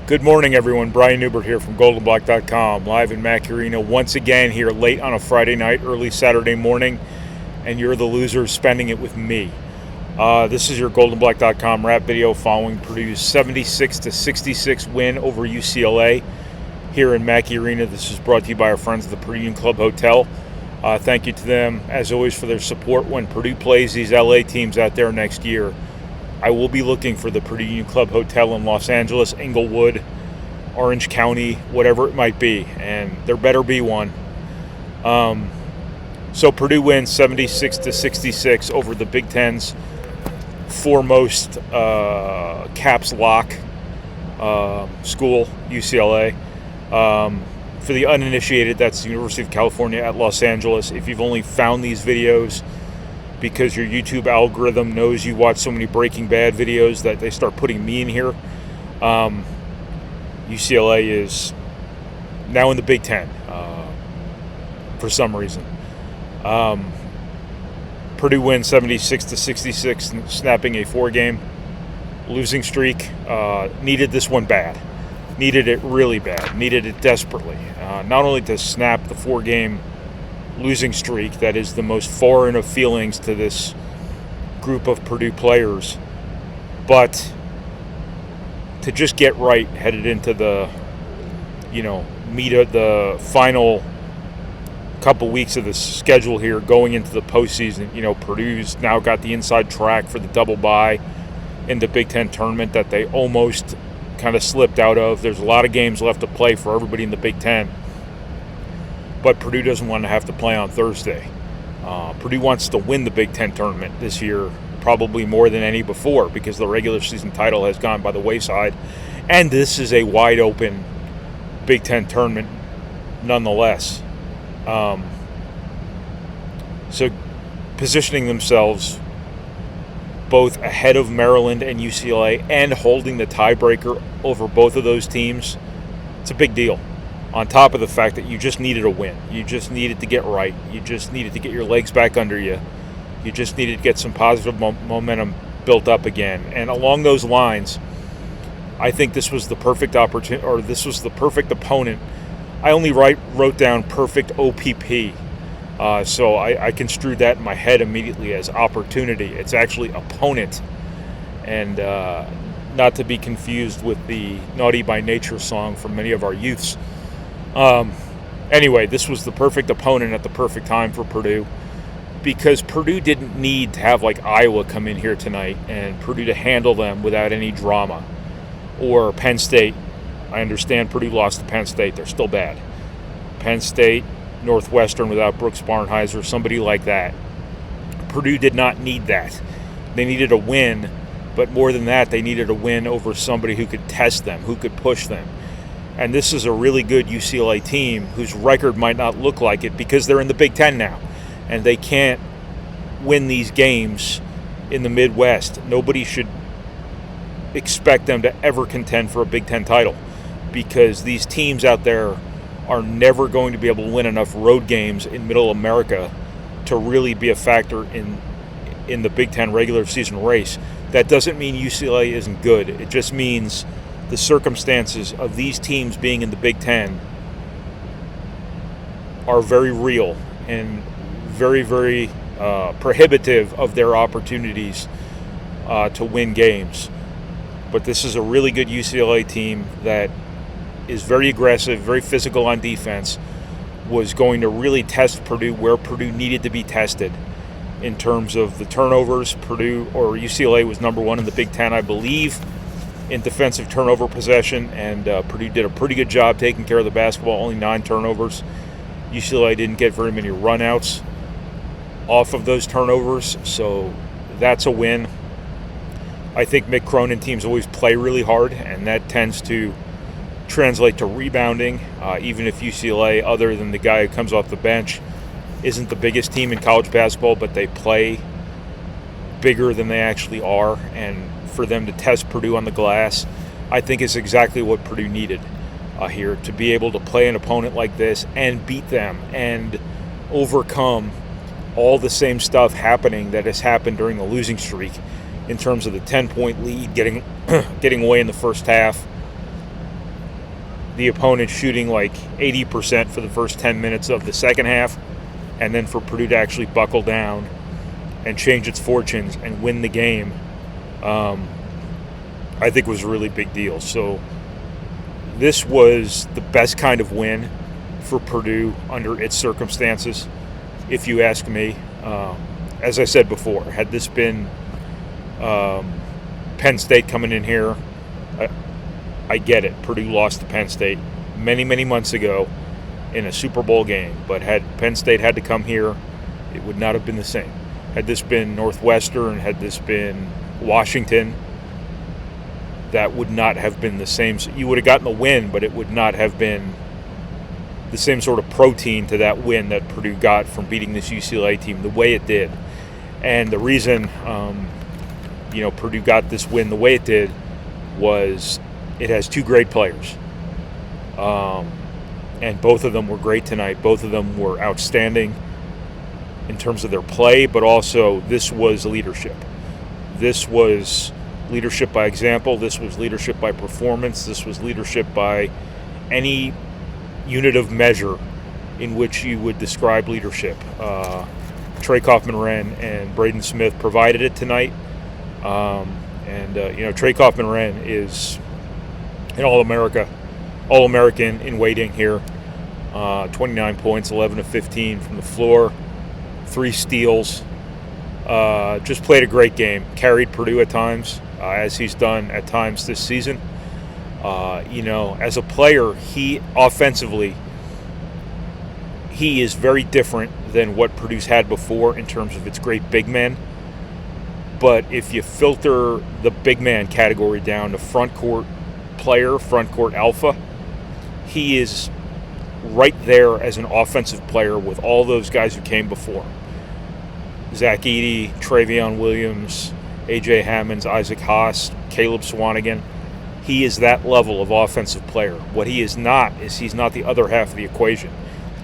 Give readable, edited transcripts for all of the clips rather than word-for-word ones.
Good morning, everyone. Brian Neubert here from goldenblack.com, live in Mackey Arena once again here late on a Friday night, early Saturday morning, and you're the losers spending it with me. This is your goldenblack.com wrap video following Purdue's 76-66 win over UCLA here in Mackey Arena. This is brought to you by our friends at the Purdue Club Hotel. Thank you to them, as always, for their support when Purdue plays these LA teams out there next year. I will be looking for the Purdue Union Club Hotel in Los Angeles, Inglewood, Orange County, whatever it might be, and there better be one. So Purdue wins 76-66 over the Big Ten's foremost caps lock school, UCLA. For the uninitiated, that's the University of California at Los Angeles. If you've only found these videos because your YouTube algorithm knows you watch so many Breaking Bad videos that they start putting me in here, UCLA is now in the Big Ten for some reason. Purdue wins 76-66, snapping a 4-game losing streak. Needed this one bad. Needed it really bad. Needed it desperately. Not only to snap the 4-game losing streak that is the most foreign of feelings to this group of Purdue players, but to just get right headed into the, meat of the final couple weeks of the schedule here going into the postseason. Purdue's now got the inside track for the double bye in the Big Ten tournament that they almost kind of slipped out of. There's a lot of games left to play for everybody in the Big Ten, but Purdue doesn't want to have to play on Thursday. Purdue wants to win the Big Ten tournament this year, probably more than any before, because the regular season title has gone by the wayside, and this is a wide open Big Ten tournament nonetheless. So positioning themselves both ahead of Maryland and UCLA and holding the tiebreaker over both of those teams, it's a big deal. On top of the fact that you just needed a win. You just needed to get right. You just needed to get your legs back under you. You just needed to get some positive momentum built up again. And along those lines, I think this was the perfect opportunity, or this was the perfect opponent. I only wrote down perfect OPP. So I construed that in my head immediately as opportunity. It's actually opponent, and not to be confused with the Naughty by Nature song from many of our youths. Anyway, this was the perfect opponent at the perfect time for Purdue, because Purdue didn't need to have like Iowa come in here tonight and Purdue to handle them without any drama, or Penn State. I understand Purdue lost to Penn State. They're still bad. Penn State, Northwestern without Brooks Barnheiser, somebody like that. Purdue did not need that. They needed a win, but more than that, they needed a win over somebody who could test them, who could push them. And this is a really good UCLA team whose record might not look like it because they're in the Big Ten now, and they can't win these games in the Midwest. Nobody should expect them to ever contend for a Big Ten title, because these teams out there are never going to be able to win enough road games in Middle America to really be a factor in the Big Ten regular season race. That doesn't mean UCLA isn't good. It just means the circumstances of these teams being in the Big Ten are very real and very, very prohibitive of their opportunities to win games. But this is a really good UCLA team that is very aggressive, very physical on defense, was going to really test Purdue where Purdue needed to be tested in terms of the turnovers. UCLA was number one in the Big Ten, I believe, in defensive turnover possession, and Purdue did a pretty good job taking care of the basketball, only 9 turnovers. UCLA didn't get very many runouts off of those turnovers, so that's a win. I think Mick Cronin teams always play really hard, and that tends to translate to rebounding, even if UCLA, other than the guy who comes off the bench, isn't the biggest team in college basketball, but they play bigger than they actually are. And for them to test Purdue on the glass, I think is exactly what Purdue needed here, to be able to play an opponent like this and beat them and overcome all the same stuff happening that has happened during the losing streak in terms of the 10-point lead getting away in the first half, the opponent shooting like 80% for the first 10 minutes of the second half, and then for Purdue to actually buckle down and change its fortunes and win the game, I think was a really big deal. So this was the best kind of win for Purdue under its circumstances, if you ask me. As I said before, had this been Penn State coming in here, I get it. Purdue lost to Penn State many, many months ago in a Super Bowl game. But had Penn State had to come here, it would not have been the same. Had this been Northwestern, had this been Washington, that would not have been the same. You would have gotten the win, but it would not have been the same sort of protein to that win that Purdue got from beating this UCLA team the way it did. And the reason, Purdue got this win the way it did was it has two great players. And both of them were great tonight. Both of them were outstanding in terms of their play, but also this was leadership. This was leadership by example. This was leadership by performance. This was leadership by any unit of measure in which you would describe leadership. Trey Kaufman-Renn and Braden Smith provided it tonight. Trey Kaufman-Renn is an All-American in waiting here. 29 points, 11 of 15 from the floor, 3 steals. Just played a great game. Carried Purdue at times, as he's done at times this season. As a player, he offensively, he is very different than what Purdue's had before in terms of its great big men. But if you filter the big man category down to front court player, front court alpha, he is right there as an offensive player with all those guys who came before. Ross-Ade, Travion Williams, A.J. Hammonds, Isaac Haas, Caleb Swanigan. He is that level of offensive player. What he is not is he's not the other half of the equation.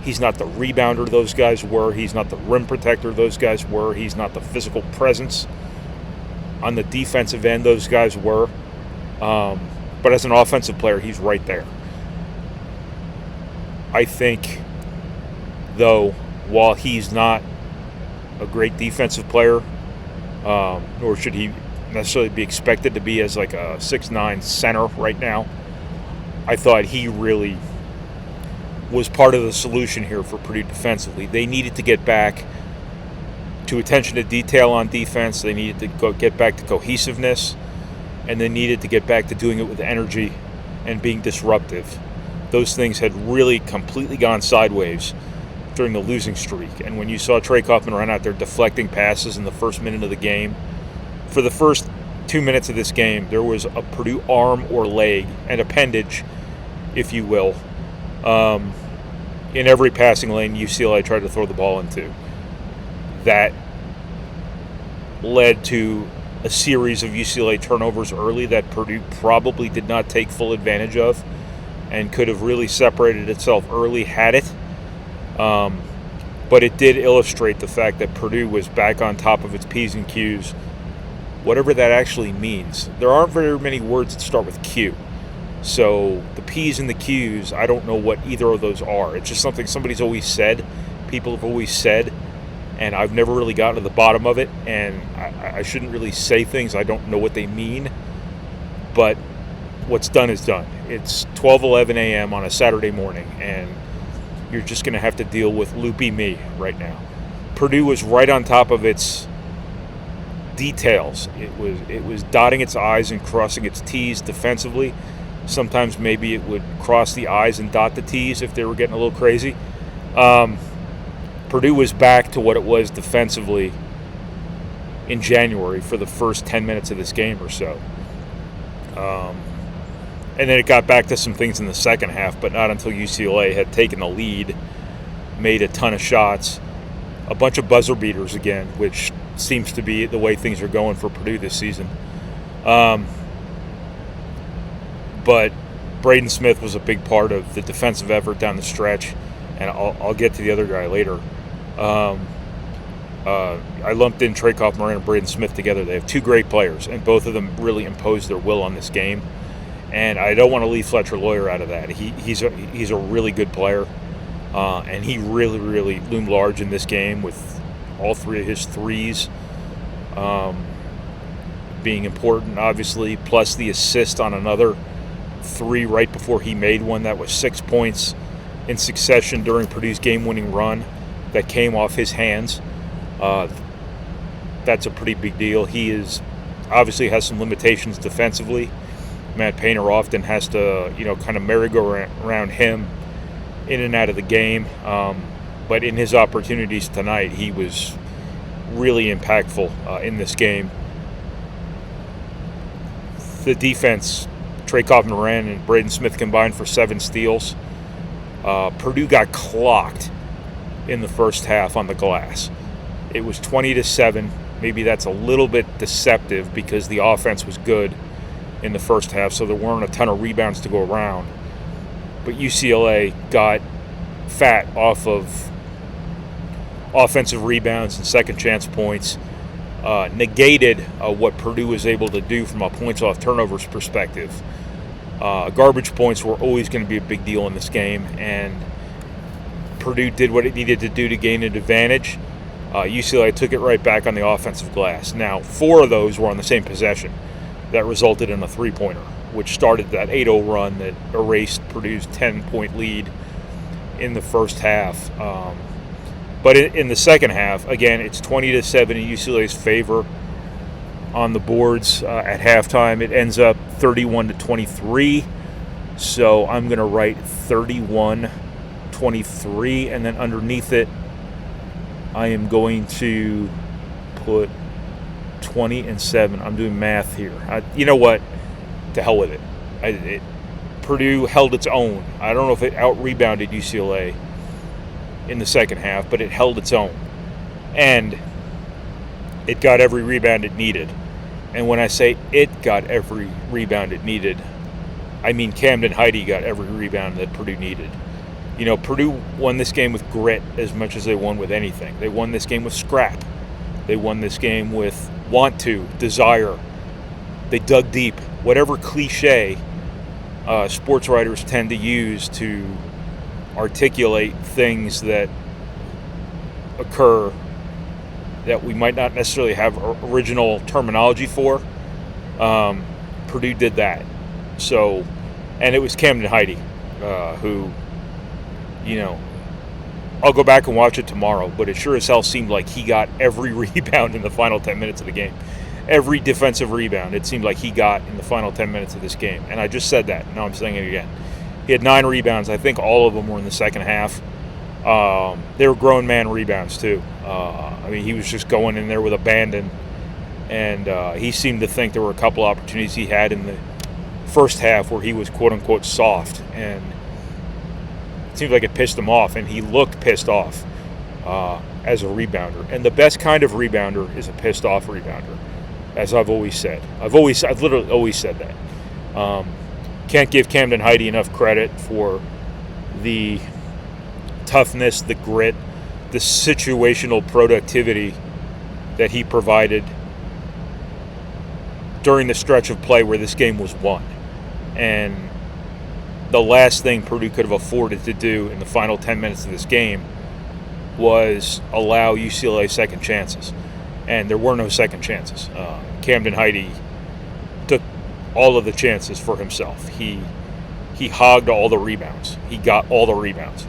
He's not the rebounder those guys were. He's not the rim protector those guys were. He's not the physical presence on the defensive end those guys were. But as an offensive player, he's right there. I think, though, while he's not a great defensive player, nor should he necessarily be expected to be as like a 6'9" center right now, I thought he really was part of the solution here for Purdue defensively. They needed to get back to attention to detail on defense. They needed to get back to cohesiveness, and they needed to get back to doing it with energy and being disruptive. Those things had really completely gone sideways during the losing streak. And when you saw Trey Kaufman-Renn out there deflecting passes in the first minute of the game, for the first 2 minutes of this game, there was a Purdue arm or leg, an appendage, if you will, in every passing lane UCLA tried to throw the ball into. That led to a series of UCLA turnovers early that Purdue probably did not take full advantage of and could have really separated itself early had it. But it did illustrate the fact that Purdue was back on top of its P's and Q's, whatever that actually means. There aren't very many words that start with Q. So the P's and the Q's, I don't know what either of those are. It's just something somebody's always said, people have always said, and I've never really gotten to the bottom of it, and I shouldn't really say things I don't know what they mean, but what's done is done. It's 12:11 a.m. on a Saturday morning, and you're just going to have to deal with loopy me right now. Purdue was right on top of its details. It was dotting its I's and crossing its T's defensively. Sometimes maybe it would cross the I's and dot the T's if they were getting a little crazy. Purdue was back to what it was defensively in January for the first 10 minutes of this game or so. And then it got back to some things in the second half, but not until UCLA had taken the lead, made a ton of shots, a bunch of buzzer beaters again, which seems to be the way things are going for Purdue this season. But Braden Smith was a big part of the defensive effort down the stretch, and I'll get to the other guy later. I lumped in Trey Kaufman and Braden Smith together. They have two great players, and both of them really imposed their will on this game. And I don't want to leave Fletcher Lawyer out of that. He's a really good player, and he really, really loomed large in this game with all three of his threes being important, obviously, plus the assist on another three right before he made one. That was 6 points in succession during Purdue's game-winning run that came off his hands. That's a pretty big deal. He obviously has some limitations defensively. Matt Painter often has to, kind of merry-go-round him in and out of the game. But in his opportunities tonight, he was really impactful in this game. The defense, Trey Kaufman-Moran and Braden Smith combined for 7 steals. Purdue got clocked in the first half on the glass. It was 20-7. Maybe that's a little bit deceptive because the offense was good in the first half, so there weren't a ton of rebounds to go around. But UCLA got fat off of offensive rebounds and second chance points, negated what Purdue was able to do from a points off turnovers perspective. Garbage points were always going to be a big deal in this game, and Purdue did what it needed to do to gain an advantage. UCLA took it right back on the offensive glass. Now, 4 of those were on the same possession. That resulted in a three-pointer, which started that 8-0 run that erased Purdue's 10-point lead in the first half. But in the second half, again, it's 20-7 in UCLA's favor on the boards at halftime. It ends up 31-23. So I'm going to write 31-23, and then underneath it, I am going to put 20-7. I'm doing math here. You know what? To hell with it. Purdue held its own. I don't know if it out-rebounded UCLA in the second half, but it held its own. And it got every rebound it needed. And when I say it got every rebound it needed, I mean Camden Heidi got every rebound that Purdue needed. Purdue won this game with grit as much as they won with anything. They won this game with scrap. They won this game with want to, desire. They dug deep. Whatever cliche sports writers tend to use to articulate things that occur that we might not necessarily have original terminology for, Purdue did that. So, and it was Camden Heidi who, I'll go back and watch it tomorrow, but it sure as hell seemed like he got every rebound in the final 10 minutes of the game. Every defensive rebound, it seemed like he got in the final 10 minutes of this game. And I just said that. Now I'm saying it again. He had 9 rebounds. I think all of them were in the second half. They were grown man rebounds, too. He was just going in there with abandon. And he seemed to think there were a couple opportunities he had in the first half where he was, quote-unquote, soft. And it seemed like it pissed him off, and he looked pissed off as a rebounder. And the best kind of rebounder is a pissed-off rebounder, as I've always said. I've literally always said that. Can't give Camden Heidi enough credit for the toughness, the grit, the situational productivity that he provided during the stretch of play where this game was won. And the last thing Purdue could have afforded to do in the final 10 minutes of this game was allow UCLA second chances. And there were no second chances. Camden Heidi took all of the chances for himself. He hogged all the rebounds. He got all the rebounds.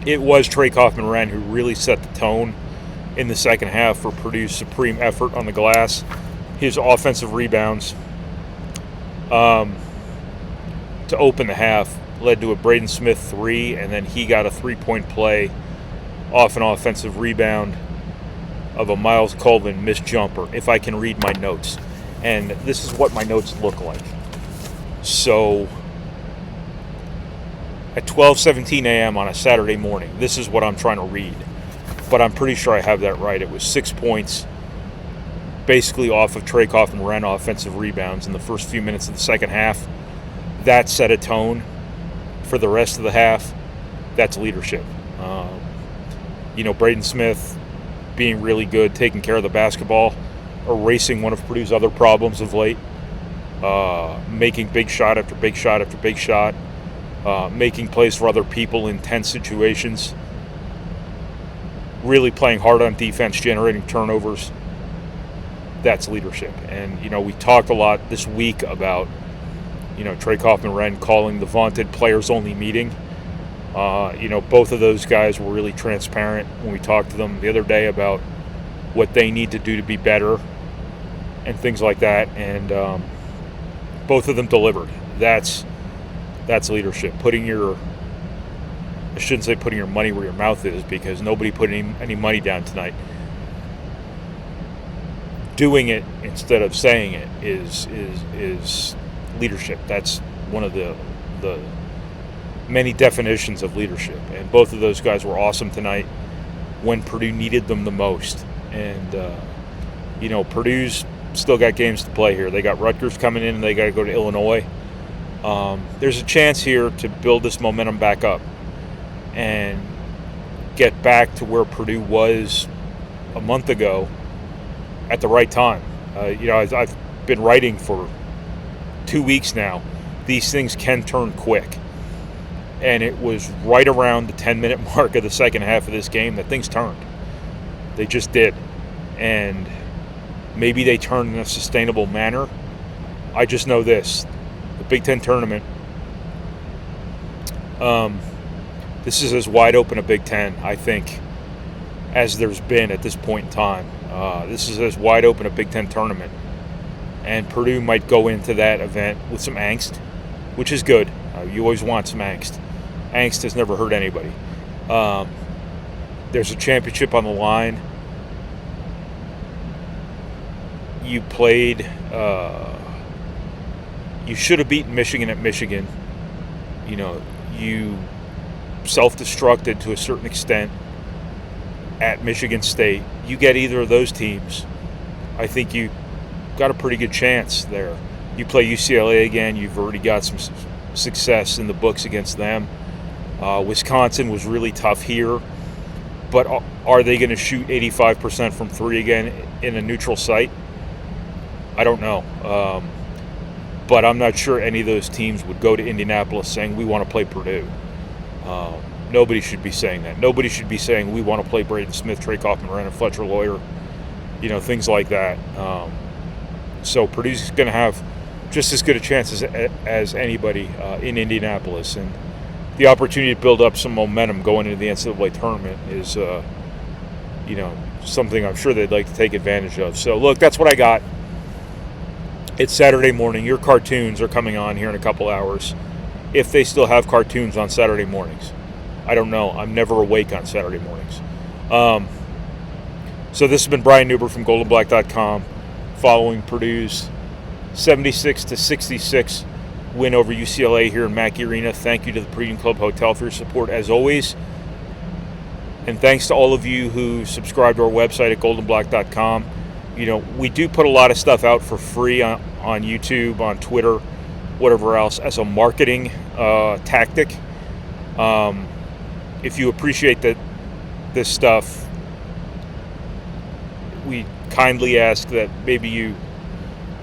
It was Trey Kaufman-Moran who really set the tone in the second half for Purdue's supreme effort on the glass. His offensive rebounds to open the half led to a Braden Smith 3, and then he got a 3-point play off an offensive rebound of a Miles Colvin missed jumper, if I can read my notes. And this is what my notes look like. So at 12:17 a.m. on a Saturday morning, this is what I'm trying to read. But I'm pretty sure I have that right. It was 6 points basically off of Trey Kaufman-Moran offensive rebounds in the first few minutes of the second half. That set a tone for the rest of the half. That's leadership. Braden Smith being really good, taking care of the basketball, erasing one of Purdue's other problems of late. making big shot after big shot after big shot, making plays for other people in tense situations, really playing hard on defense, generating turnovers. That's leadership. And, we talked a lot this week about, Trey Kaufman-Renn calling the vaunted players-only meeting. Both of those guys were really transparent when we talked to them the other day about what they need to do to be better and things like that. And both of them delivered. That's leadership. I shouldn't say putting your money where your mouth is, because nobody put any money down tonight. Doing it instead of saying it is leadership. That's one of the many definitions of leadership. And both of those guys were awesome tonight when Purdue needed them the most. And Purdue's still got games to play here. They got Rutgers coming in, and they got to go to Illinois. There's a chance here to build this momentum back up and get back to where Purdue was a month ago at the right time. I've been writing for 2 weeks now. These things can turn quick. And it was right around the 10-minute mark of the second half of this game that things turned. They just did. And maybe they turned in a sustainable manner. I just know this. The Big Ten tournament, this is as wide open a Big Ten, I think, as there's been at this point in time. This is as wide open a Big Ten tournament. And Purdue might go into that event with some angst, which is good. You always want some angst. Angst has never hurt anybody. There's a championship on the line. You played, you should have beaten Michigan at Michigan. You self-destructed to a certain extent at Michigan State. You get either of those teams, I think you got a pretty good chance there. You play UCLA again, you've already got some success in the books against them. Wisconsin was really tough here, but are they going to shoot 85% from three again in a neutral site? I don't know. But I'm not sure any of those teams would go to Indianapolis saying, we want to play Purdue. Nobody should be saying that. Nobody should be saying, we want to play Braden Smith, Trey Kaufman-Renn, and Fletcher Lawyer, things like that. So Purdue's going to have just as good a chance as anybody in Indianapolis. And the opportunity to build up some momentum going into the NCAA tournament is, something I'm sure they'd like to take advantage of. So, look, that's what I got. It's Saturday morning. Your cartoons are coming on here in a couple hours, if they still have cartoons on Saturday mornings. I don't know. I'm never awake on Saturday mornings. So this has been Brian Neubert from goldenblack.com, following Purdue's 76-66 win over UCLA here in Mackey Arena. Thank you to the Purdue Club Hotel for your support, as always. And thanks to all of you who subscribe to our website at goldenblack.com. We do put a lot of stuff out for free on YouTube, on Twitter, whatever else, as a marketing tactic. If you appreciate this stuff, we kindly ask that maybe you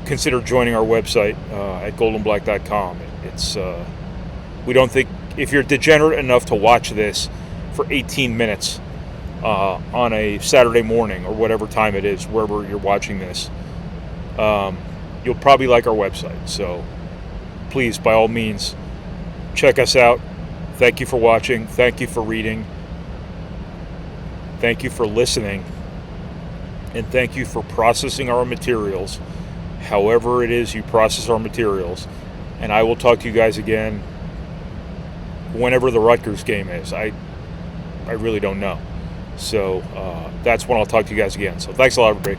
consider joining our website at goldenblack.com. We don't think, if you're degenerate enough to watch this for 18 minutes on a Saturday morning or whatever time it is, wherever you're watching this, you'll probably like our website. So please, by all means, check us out. Thank you for watching. Thank you for reading. Thank you for listening. And thank you for processing our materials, however it is you process our materials. And I will talk to you guys again whenever the Rutgers game is. I really don't know. So that's when I'll talk to you guys again. So thanks a lot, everybody.